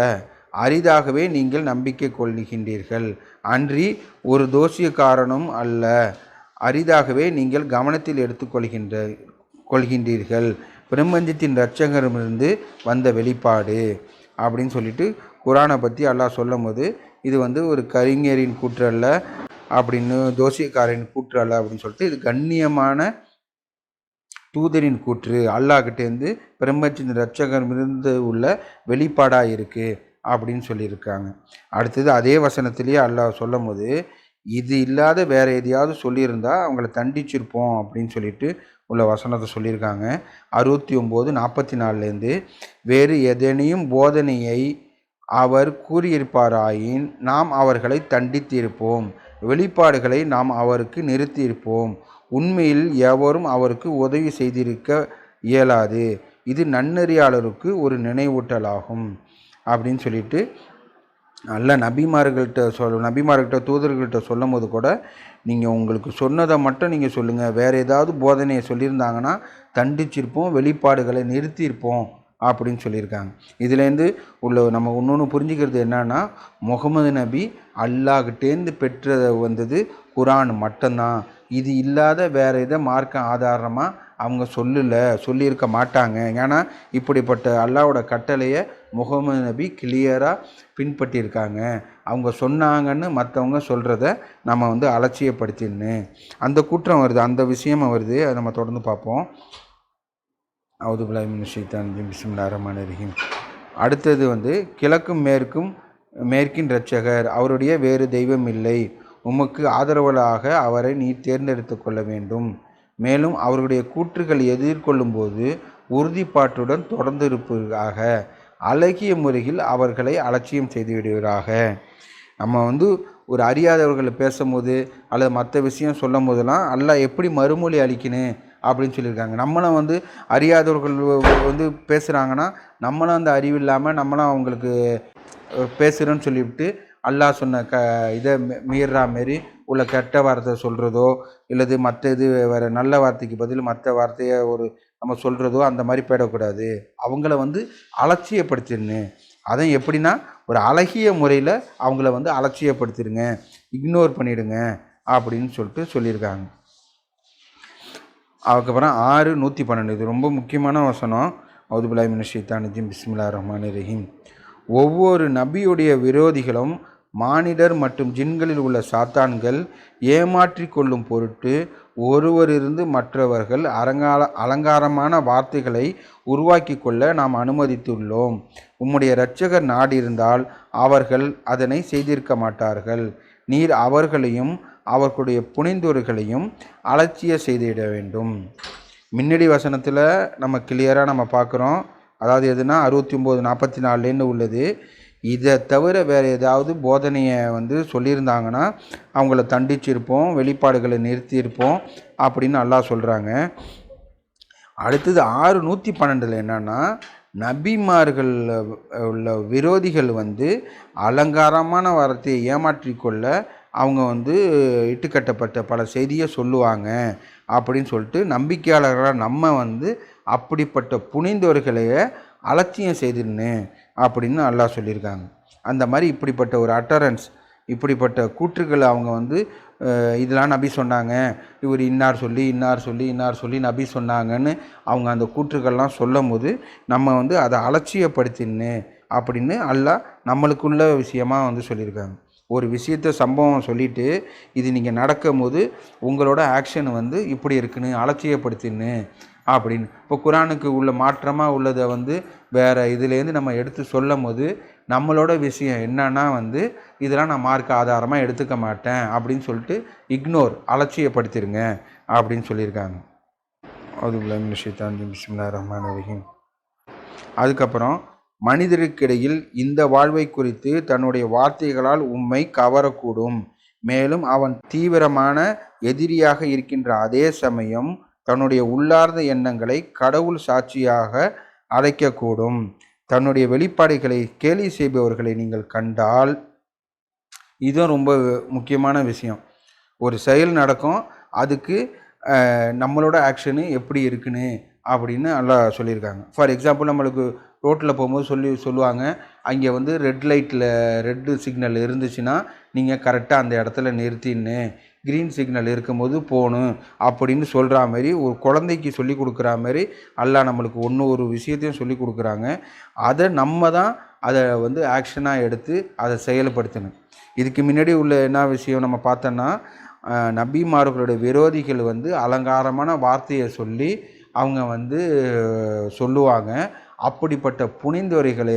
அரிதாகவே நீங்கள் நம்பிக்கை கொள்கின்றீர்கள், அன்றி ஒரு தோஷியக்காரனும் அல்ல. அரிதாகவே நீங்கள் கவனத்தில் கொள்கின்றீர்கள், பிரபஞ்சத்தின் இரட்சகரிடமிருந்து வந்த வெளிப்பாடு அப்படின்னு சொல்லிட்டு குர்ஆனை பற்றி அல்லாஹ் சொல்லும் போது, இது வந்து ஒரு கவிஞரின் கூற்று அல்ல அப்படின்னு, தோஷியக்காரரின் கூற்று அல்ல அப்படின்னு சொல்லிட்டு, இது கண்ணியமான தூதரின் கூற்று, அல்லாஹ்கிட்டேருந்து பிரபஞ்சத்தின் இரட்சகரிடமிருந்து உள்ள வெளிப்பாடாக இருக்குது அப்படின்னு சொல்லியிருக்காங்க. அடுத்தது அதே வசனத்திலேயே அல்லாஹ் சொல்லும் போது, இது இல்லாத வேறு எதையாவது சொல்லியிருந்தால் அவங்கள தண்டிச்சிருப்போம் அப்படின்னு சொல்லிட்டு உள்ள வசனத்தை சொல்லியிருக்காங்க. 69:44 வேறு எதனையும் போதனையை அவர் கூறியிருப்பாராயின் நாம் அவர்களை தண்டித்திருப்போம், வெளிப்பாடுகளை நாம் அவருக்கு நிறுத்தியிருப்போம். உண்மையில் எவரும் அவருக்கு உதவி செய்திருக்க இயலாது. இது நன்னறியாளருக்கு ஒரு நினைவூட்டலாகும் அப்படின்னு சொல்லிட்டு நபிமார்கள்கிட்ட தூதர்கள்கிட்ட சொல்லும் போது கூட, நீங்கள் உங்களுக்கு சொன்னதை மட்டும் நீங்கள் சொல்லுங்கள், வேறு ஏதாவது போதனையை சொல்லியிருந்தாங்கன்னா தண்டிச்சிருப்போம், வெளிப்பாடுகளை நிறுத்தியிருப்போம் அப்படின்னு சொல்லியிருக்காங்க. இதுலேருந்து நம்ம இன்னொன்று புரிஞ்சுக்கிறது என்னன்னா, முகமது நபி அல்லாஹ்கிட்டேருந்து பெற்றது வந்தது குர்ஆன் மட்டும்தான். இது இல்லாத வேறு எதை மார்க்க ஆதாரமாக அவங்க சொல்லியிருக்க மாட்டாங்க. ஏன்னா இப்படிப்பட்ட அல்லாஹ்வோட கட்டளையை முகமது நபி கிளியராக பின்பற்றியிருக்காங்க. அவங்க சொன்னாங்கன்னு மற்றவங்க சொல்கிறத நம்ம வந்து அலட்சியப்படுத்தின்னு அந்த குற்றம் வருது, அந்த விஷயமும் வருது. அதை நம்ம தொடர்ந்து பார்ப்போம். அவுது பில்லாஹி மினஷ் ஷைத்தானிர் ரஜீம். பிஸ்மில்லாஹிர் ரஹ்மானிர் ரஹீம். அடுத்தது வந்து கிழக்கும் மேற்கும் மேற்கின் இரட்சகர், அவருடைய வேறு தெய்வம் இல்லை. உமக்கு ஆதரவாக அவரை நீ தேர்ந்தெடுத்து கொள்ள வேண்டும். மேலும் அவர்களுடைய கூற்றுகள் எதிர்கொள்ளும்போது உறுதிப்பாட்டுடன் தொடர்ந்து இருப்பதாக, அழகிய முறையில் அவர்களை அலட்சியம் செய்து விடுவீராக. நம்ம ஒரு அறியாதவர்களை பேசும்போது அல்லது மற்ற விஷயம் சொல்லும் போதெல்லாம் அல்லாஹ் எப்படி மறுமொழி அளிக்கணும் அப்படின்னு சொல்லியிருக்காங்க. நம்மளும் அறியாதவர்கள் பேசுகிறாங்கன்னா நம்மளும் அந்த அறிவு இல்லாமல் நம்மளும் அவங்களுக்கு பேசுகிறோன்னு சொல்லிவிட்டு அல்லாஹ் சொன்ன இதை மீறுற மாரி உள்ள கெட்ட வார்த்தை சொல்கிறதோ இல்லது மற்ற வேறு நல்ல வார்த்தைக்கு பதில் மற்ற வார்த்தையை நம்ம சொல்கிறதோ அந்த மாதிரி போயிடக்கூடாது. அவங்கள அலட்சியப்படுத்திடணும். அதுவும் எப்படின்னா ஒரு அழகிய முறையில் அவங்கள அலட்சியப்படுத்திடுங்க, இக்னோர் பண்ணிவிடுங்க அப்படின்னு சொல்லியிருக்காங்க. அதுக்கப்புறம் 6:112 இது ரொம்ப முக்கியமான வசனம். அவுதுபில்லாஹி மினஷ் ஷைத்தானிர் ரஜீம் பிஸ்மில்லாஹிர் ரஹ்மானிர் ரஹீம். ஒவ்வொரு நபியுடைய விரோதிகளும் மானிடர் மற்றும் ஜின்களில் உள்ள சாத்தான்கள் ஏமாற்றி கொள்ளும் பொருட்டு ஒருவரிலிருந்து மற்றவர்கள் அலங்காரமான வார்த்தைகளை உருவாக்கி கொள்ள நாம் அனுமதித்துள்ளோம். உம்முடைய இரட்சகர் நாடியிருந்தால் அவர்கள் அதனை செய்திருக்க மாட்டார்கள். நீர் அவர்களையும் அவர்களுடைய புனிந்தோர்களையும் அலட்சிய செய்திட வேண்டும். முன்னாடி வசனத்தில் நம்ம கிளியராக பார்க்குறோம். அதாவது எதுனா 69:44 உள்ளது. இதை தவிர வேறு ஏதாவது போதனையை சொல்லியிருந்தாங்கன்னா அவங்கள தண்டிச்சிருப்போம், வெளிப்பாடுகளை நிறுத்தியிருப்போம் அப்படின்னு அல்லாஹ் சொல்கிறாங்க. அடுத்தது 6:112 என்னன்னா, நபிமார்கள் உள்ள விரோதிகள் அலங்காரமான வார்த்தையை ஏமாற்றி கொள்ள அவங்க இட்டுக்கட்டப்பட்ட பல செய்தியை சொல்லுவாங்க அப்படின்னு சொல்லிட்டு நம்பிக்கையாளர்களாக நம்ம அப்படிப்பட்ட புனிந்தவர்களையே அலட்சியம் செய்திருன்னு அப்படின்னு அல்லாஹ் சொல்லியிருக்காங்க. அந்த மாதிரி இப்படிப்பட்ட ஒரு அட்டரன்ஸ், இப்படிப்பட்ட கூற்றுக்களை அவங்க இதெல்லாம் நபி சொன்னாங்க, இவர் இன்னார் சொல்லி நபி சொன்னாங்கன்னு அவங்க அந்த கூற்றுக்கள்லாம் சொல்லும் போது நம்ம அதை அலட்சியப்படுத்தின்னு அப்படின்னு அல்லாஹ் நம்மளுக்குள்ள விஷயமாக சொல்லியிருக்காங்க. ஒரு விஷயத்தை சம்பவம் சொல்லிவிட்டு இது நீங்கள் நடக்கும் போது உங்களோட ஆக்ஷன் இப்படி இருக்குன்னு அலட்சியப்படுத்தின்னு அப்படின்னு. இப்போ குரானுக்கு உள்ள மாற்றமாக உள்ளதை வேறு இதுலேருந்து நம்ம எடுத்து சொல்லும் போது நம்மளோட விஷயம் என்னன்னா இதெல்லாம் நான் மார்க் ஆதாரமாக எடுத்துக்க மாட்டேன் அப்படின்னு சொல்லிட்டு இக்னோர், அலட்சியப்படுத்திடுங்க அப்படின்னு சொல்லியிருக்காங்க. அவுதுபில்லாஹி மினஷ் ஷைத்தானிர் பிஸ்மில்லாஹிர் ரஹ்மானிர் ரஹீம். அதுக்கப்புறம் மனிதருக்கிடையில் இந்த வாழ்வை குறித்து தன்னுடைய வார்த்தைகளால் உம்மை கவரக்கூடும். மேலும் அவன் தீவிரமான எதிரியாக இருக்கின்ற அதே சமயம் தன்னுடைய உள்ளார்ந்த எண்ணங்களை கடவுள் சாட்சியாக அழைக்கக்கூடும். தன்னுடைய வெளிப்பாடுகளை கேலி செய்பவர்களை நீங்கள் கண்டால், இதுவும் ரொம்ப முக்கியமான விஷயம். ஒரு செயல் நடக்கும், அதுக்கு நம்மளோட ஆக்ஷனு எப்படி இருக்குன்னு அப்படின்னு அல்லாஹ் சொல்லியிருக்காங்க. ஃபார் எக்ஸாம்பிள் நம்மளுக்கு ரோட்டில் போகும்போது சொல்லுவாங்க, அங்கே ரெட்டு சிக்னல் இருந்துச்சுன்னா நீங்கள் கரெக்டாக அந்த இடத்துல நிறுத்தின்னு, க்ரீன் சிக்னல் இருக்கும்போது போகணும் அப்படின்னு சொல்கிற மாதிரி ஒரு குழந்தைக்கு சொல்லி கொடுக்குற மாதிரி அல்லாஹ் நம்மளுக்கு ஒரு விஷயத்தையும் சொல்லி கொடுக்குறாங்க. அதை நம்ம தான் அதை ஆக்ஷனாக எடுத்து அதை செயல்படுத்தணும். இதுக்கு முன்னாடி உள்ள என்ன விஷயம் நம்ம பார்த்தோன்னா, நபிமார்களுடைய விரோதிகள் அலங்காரமான வார்த்தையை சொல்லி அவங்க சொல்லுவாங்க. அப்படிப்பட்ட புனிந்துரைகளை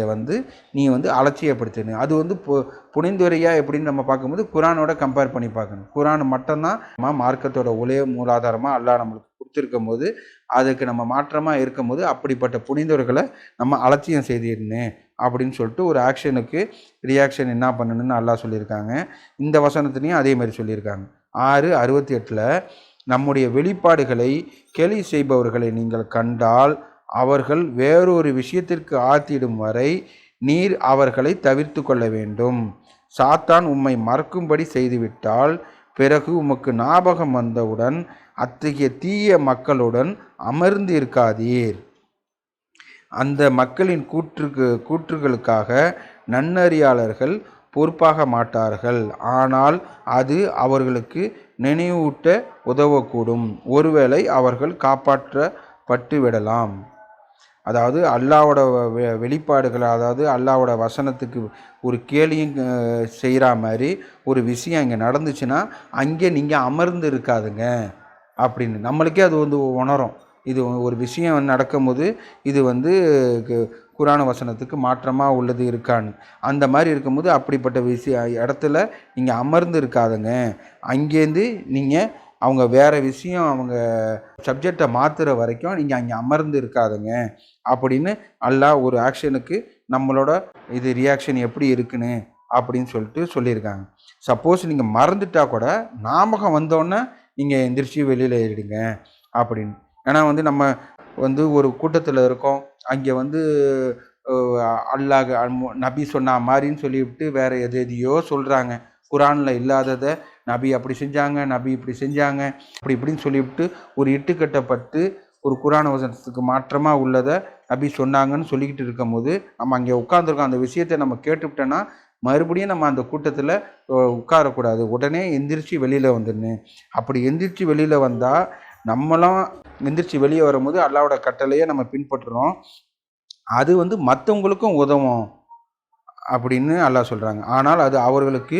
நீ அலட்சியப்படுத்தணும். அது புனிந்துரையாக எப்படின்னு நம்ம பார்க்கும்போது குரானோட கம்பேர் பண்ணி பார்க்கணும். குரான் மட்டும்தான் மார்க்கத்தோட ஒரே மூலாதாரமாக அல்லாஹ் நம்மளுக்கு கொடுத்துருக்கும் போது அதுக்கு நம்ம மாற்றமாக இருக்கும் போது அப்படிப்பட்ட புனிந்துரைகளை நம்ம அலட்சியம் செய்திடணும் அப்படின்னு சொல்லிட்டு ஒரு ஆக்ஷனுக்கு ரியாக்ஷன் என்ன பண்ணணும்னு அல்லாஹ் சொல்லியிருக்காங்க. இந்த வசனத்துலேயும் அதே மாதிரி சொல்லியிருக்காங்க. 6:68 நம்முடைய வெளிப்பாடுகளை கேலி செய்பவர்களை நீங்கள் கண்டால் அவர்கள் வேறொரு விஷயத்திற்கு ஆத்திடும் வரை நீர் அவர்களை தவிர்த்து கொள்ள வேண்டும். சாத்தான் உம்மை மறக்கும்படி செய்துவிட்டால் பிறகு உமக்கு ஞாபகம் வந்தவுடன் அத்தகைய தீய மக்களுடன் அமர்ந்து இருக்காதீர். அந்த மக்களின் கூற்றுகளுக்காக நன்னறியாளர்கள் பொறுப்பாக மாட்டார்கள். ஆனால் அது அவர்களுக்கு நினைவூட்ட உதவக்கூடும். ஒருவேளை அவர்கள் காப்பாற்றப்பட்டு விடலாம். அதாவது அல்லாவோட வெளிப்பாடுகள், அதாவது அல்லாவோட வசனத்துக்கு ஒரு கேலியும் செய்கிற மாதிரி ஒரு விஷயம் இங்கே நடந்துச்சுன்னா அங்கே நீங்கள் அமர்ந்து இருக்காதுங்க அப்படின்னு நம்மளுக்கே அது உணரும். இது ஒரு விஷயம் நடக்கும்போது இது குரான வசனத்துக்கு மாற்றமாக உள்ளது இருக்கான்னு. அந்த மாதிரி இருக்கும்போது அப்படிப்பட்ட இடத்துல நீங்கள் அமர்ந்து இருக்காதுங்க. அங்கேருந்து நீங்கள் அவங்க வேறு விஷயம் அவங்க சப்ஜெக்டை மாற்றுற வரைக்கும் நீங்கள் அங்கே அமர்ந்து இருக்காதுங்க அப்படின்னு அல்லாஹ் ஒரு ஆக்ஷனுக்கு நம்மளோட இது ரியாக்ஷன் எப்படி இருக்குன்னு அப்படின்னு சொல்லியிருக்காங்க. சப்போஸ் நீங்கள் மறந்துட்டா கூட ஞாபகம் வந்தோடனே நீங்கள் எந்திரிச்சு வெளியில் ஏறிடுங்க அப்படின்னு. ஏன்னா நம்ம ஒரு கூட்டத்தில் இருக்கோம், அங்கே அல்லாஹ் நபி சொன்ன மாதிரின்னு சொல்லிவிட்டு வேறு எதையோ சொல்கிறாங்க. குரானில் இல்லாததை நபி அப்படி செஞ்சாங்க, நபி இப்படி செஞ்சாங்க, அப்படி இப்படின்னு சொல்லிவிட்டு ஒரு இட்டுக்கட்டப்பட்டு ஒரு குரான் வசனத்துக்கு மாற்றமாக உள்ளதை நபி சொன்னாங்கன்னு சொல்லிக்கிட்டு இருக்கும்போது நம்ம அங்கே உட்காந்துருக்கோம். அந்த விஷயத்தை நம்ம கேட்டுவிட்டோன்னா மறுபடியும் நம்ம அந்த கூட்டத்தில் உட்காரக்கூடாது, உடனே எந்திரிச்சு வெளியில் வந்துடணும். அப்படி எந்திரிச்சு வெளியில் வந்தால் நம்மளும் எந்திரிச்சு வெளியே வரும்போது அல்லாஹ்வோட கட்டளையை நம்ம பின்பற்றுறோம், அது மற்றவங்களுக்கும் உதவும் அப்படின்னு அல்லாஹ் சொல்கிறாங்க. ஆனால் அது அவர்களுக்கு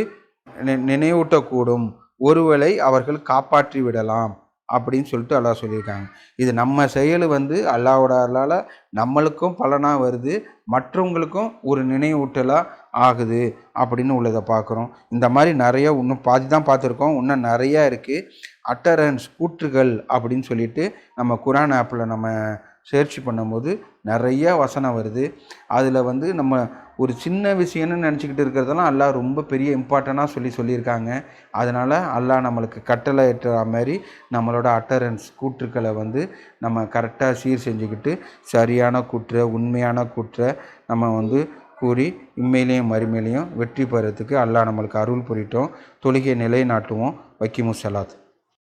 நினைவூட்டக்கூடும், ஒருவேளை அவர்கள் காப்பாற்றி விடலாம் அப்படின்னு சொல்லிட்டு அல்லாஹ் சொல்லியிருக்காங்க. இது நம்ம செயல் அல்லாஹ்வோட அருளால் நம்மளுக்கும் பலனாக வருது, மற்றவங்களுக்கும் ஒரு நினைவூட்டலாக ஆகுது அப்படின்னு உள்ளதை பார்க்குறோம். இந்த மாதிரி நிறைய இன்னும் பாதி தான் பார்த்துருக்கோம், இன்னும் நிறையா இருக்குது. அட்டரன்ஸ் கூற்றுகள் அப்படின்னு சொல்லிட்டு நம்ம குரான் ஆப்பில் நம்ம சர்ச் பண்ணும்போது நிறைய வசனம் வருது. அதில் நம்ம ஒரு சின்ன விஷயம்னு நினச்சிக்கிட்டு இருக்கிறதெல்லாம் அல்லாஹ் ரொம்ப பெரிய இம்பார்ட்டண்ட்டாக சொல்லியிருக்காங்க. அதனால் அல்லாஹ் நம்மளுக்கு கட்டளை ஏற்ற மாதிரி நம்மளோட அட்டரன்ஸ் கூற்றுக்களை நம்ம கரெக்டாக சீர் செஞ்சுக்கிட்டு சரியான கூற்றை, உண்மையான கூற்றை நம்ம கூறி இம்மையிலையும் மறுமையிலையும் வெற்றி பெறத்துக்கு அல்லாஹ் நம்மளுக்கு அருள் புரியட்டும். தொழுகை நிலைநாட்டுவோம். வக்கீமுஸ் ஸலாத்.